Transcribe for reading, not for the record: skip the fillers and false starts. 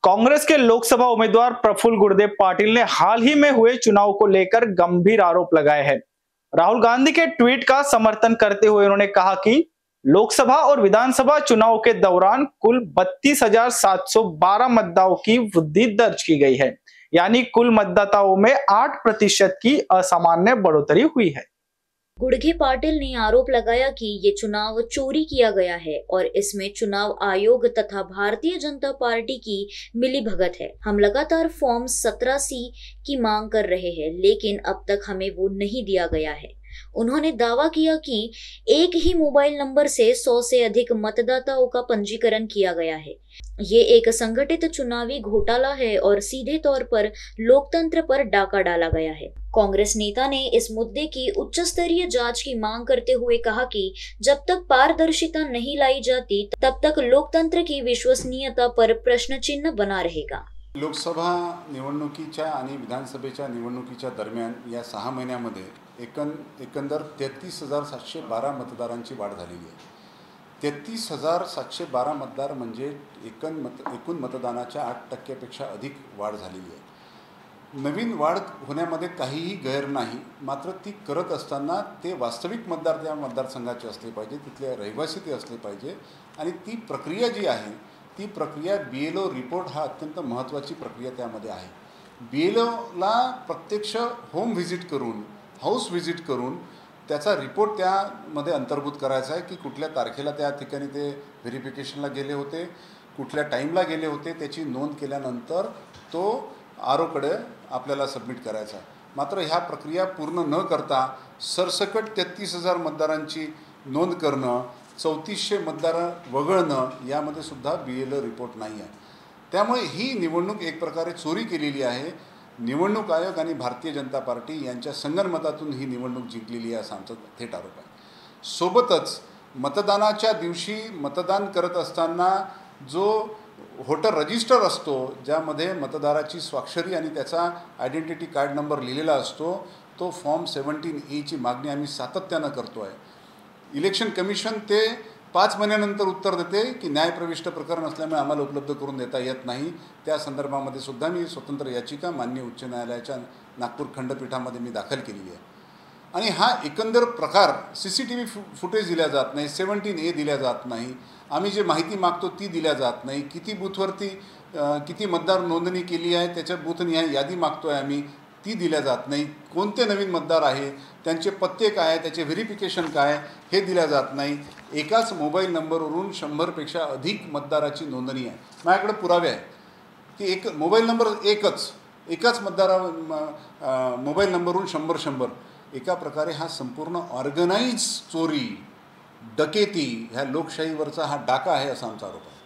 कांग्रेस के लोकसभा उम्मीदवार प्रफुल्ल गुरदेव पाटिल ने हाल ही में हुए चुनाव को लेकर गंभीर आरोप लगाए हैं। राहुल गांधी के ट्वीट का समर्थन करते हुए उन्होंने कहा कि लोकसभा और विधानसभा चुनाव के दौरान कुल 32,712 मतदाताओं की वृद्धि दर्ज की गई है, यानी कुल मतदाताओं में 8% की असामान्य बढ़ोतरी हुई है। गुड़घे पाटिल ने आरोप लगाया कि ये चुनाव चोरी किया गया है और इसमें चुनाव आयोग तथा भारतीय जनता पार्टी की मिलीभगत है। हम लगातार फॉर्म 17C की मांग कर रहे हैं, लेकिन अब तक हमें वो नहीं दिया गया है। उन्होंने दावा किया कि एक ही मोबाइल नंबर से 100 से अधिक मतदाताओं का पंजीकरण किया गया है। ये एक संगठित चुनावी घोटाला है और सीधे तौर पर लोकतंत्र पर डाका डाला गया है। कांग्रेस नेता ने इस मुद्दे की उच्च स्तरीय जांच की मांग करते हुए कहा कि जब तक पारदर्शिता नहीं लाई जाती, तब तक लोकतंत्र की विश्वसनीयता पर प्रश्न चिन्ह बना रहेगा। लोकसभा निवडणुकीच्या आणि विधानसभेच्या निवडणुकीच्या दरम्यान या 6 महिन्यामध्ये एकंदर 33,712 मतदारांची वाढ झालेली आहे। 33,712 मतदार म्हणजे एकूण मतदानाच्या 8% अधिक वाढ झालेली आहे। नवीन वाढ होण्यामध्ये काहीही गैर नाही, मात्र ती करत असताना ते वास्तविक मतदार त्या मतदारसंघाचे असले पाहिजे, तिथले रहिवासी ते असले पाहिजे आणि ती प्रक्रिया जी आहे ती प्रक्रिया BLO रिपोर्ट हा अत्यंत महत्त्वाची प्रक्रिया त्यामध्ये आहे। BLOला प्रत्यक्ष होम व्हिजिट करून, हाऊस व्हिजिट करून त्याचा रिपोर्ट त्यामध्ये अंतर्भूत करायचा आहे की कुठल्या तारखेला त्या ठिकाणी ते व्हेरिफिकेशनला गेले होते, कुठल्या टाईमला गेले होते, त्याची नोंद केल्यानंतर तो आरोकडे आपल्याला सबमिट करायचा आहे। मात्र ह्या प्रक्रिया पूर्ण न करता सरसकट 33,000 मतदारांची नोंद करणं, 3400 मतदार वगळणं यामध्ये सुद्धा BLO रिपोर्ट नाही आहे। त्यामुळे ही निवडणूक एक प्रकारे चोरी केलेली आहे। निवडणूक आयोग आणि भारतीय जनता पार्टी यांच्या संगनमतातून ही निवडणूक जिंकलेली आहे असा आमचा थेट आरोप आहे। सोबतच मतदानाच्या दिवशी मतदान करत असताना जो व्होटर रजिस्टर असतो, ज्यामध्ये मतदाराची स्वाक्षरी आणि त्याचा आयडेंटिटी कार्ड नंबर लिहिलेला असतो, तो फॉर्म 17A ची मागणी आम्ही सातत्यानं करतो आहे। इलेक्शन कमिशन ते 5 महिन्यानंतर उत्तर देते की न्यायप्रविष्ट प्रकरण असल्यामुळे आम्हाला उपलब्ध करून देता येत नाही। त्या संदर्भामध्ये सुद्धा मी स्वतंत्र याचिका माननीय उच्च न्यायालयाच्या नागपूर खंडपीठामध्ये मी दाखल केलेली आहे। आणि हा एकंदर प्रकार CCTV फुटेज दिल्या जात नाही, 17A दिल्या जात नाही, आम्ही जे माहिती मागतो ती दिल्या जात नाही, किती बूथवरती किती मतदार नोंदणी केली आहे त्याच्या बूथनिहाय यादी मागतोय आम्ही, ती दिल्या जात नाही। कोणते नवीन मतदार आहे, त्यांचे पत्ते काय, त्याचे व्हेरिफिकेशन काय हे दिल्या जात नाही। एकाच मोबाईल नंबरवरून 100पेक्षा अधिक मतदाराची नोंदणी आहे। माझ्याकडे पुरावे आहेत की एक मोबाईल नंबर एकाच मोबाईल नंबरवरून 100 एका प्रकारे हा संपूर्ण ऑर्गनाइज चोरी, डकेती ह्या लोकशाहीवरचा हा डाका आहे असा आमचा आरोप आहे।